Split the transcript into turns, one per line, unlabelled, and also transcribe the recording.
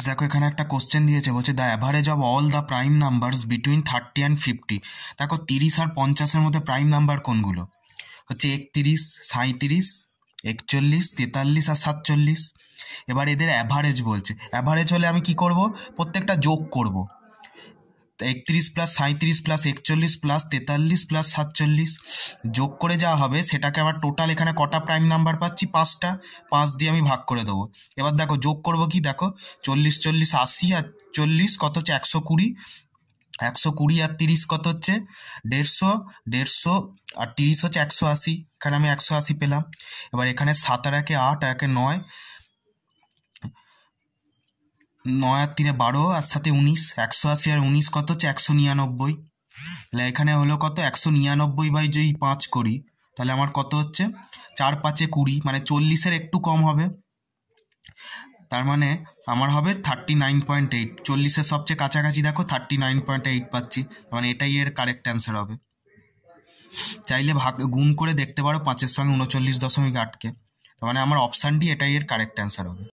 দেখো এখানে একটা কোশ্চেন দিয়েছে, বলছে the average of all the prime numbers between 30 and 50। দেখো 30 আর 50-এর মধ্যে প্রাইম নাম্বার কোনগুলো? হচ্ছে 31, 37, 41, 43 আর 47। এবার এদের অ্যাভারেজ বলছে, অ্যাভারেজ হলে আমি কি করব? প্রত্যেকটা যোগ করব। 31 প্লাস 37 প্লাস 41 প্লাস 43 প্লাস 47 যোগ করে যা হবে সেটাকে আমার টোটাল এখানে কটা প্রাইম নাম্বার পাচ্ছি? 5টা। 5 দিয়ে আমি ভাগ করে দেবো। এবার দেখো যোগ করব কি, দেখো 40 40 80 আর 40 কত হচ্ছে? 120। 120 আর 30 কত হচ্ছে? 150। 150 আর 30 হচ্ছে 180। এখানে আমি 180 পেলাম। এবার এখানে 7 আর 1 8 আর 1 9, 9 আর 3 12 আর 7 19। 180 আর 19 কত হচ্ছে? 199। তাহলে এখানে হলো কত? 199 বাই যদি 5 করি তাহলে আমার কত হচ্ছে? 4 5 20, মানে 40-এর একটু কম হবে। তার মানে আমার হবে 39.8। 40-এর সবচেয়ে কাছাকাছি দেখো 39.8 পাচ্ছি, মানে এটাই এর কারেক্ট অ্যান্সার হবে। চাইলে ভাগ গুণ করে দেখতে পারো 5-এর সঙ্গে 39.8কে, তার মানে আমার অপশানটি এটাই এর কারেক্ট অ্যান্সার হবে।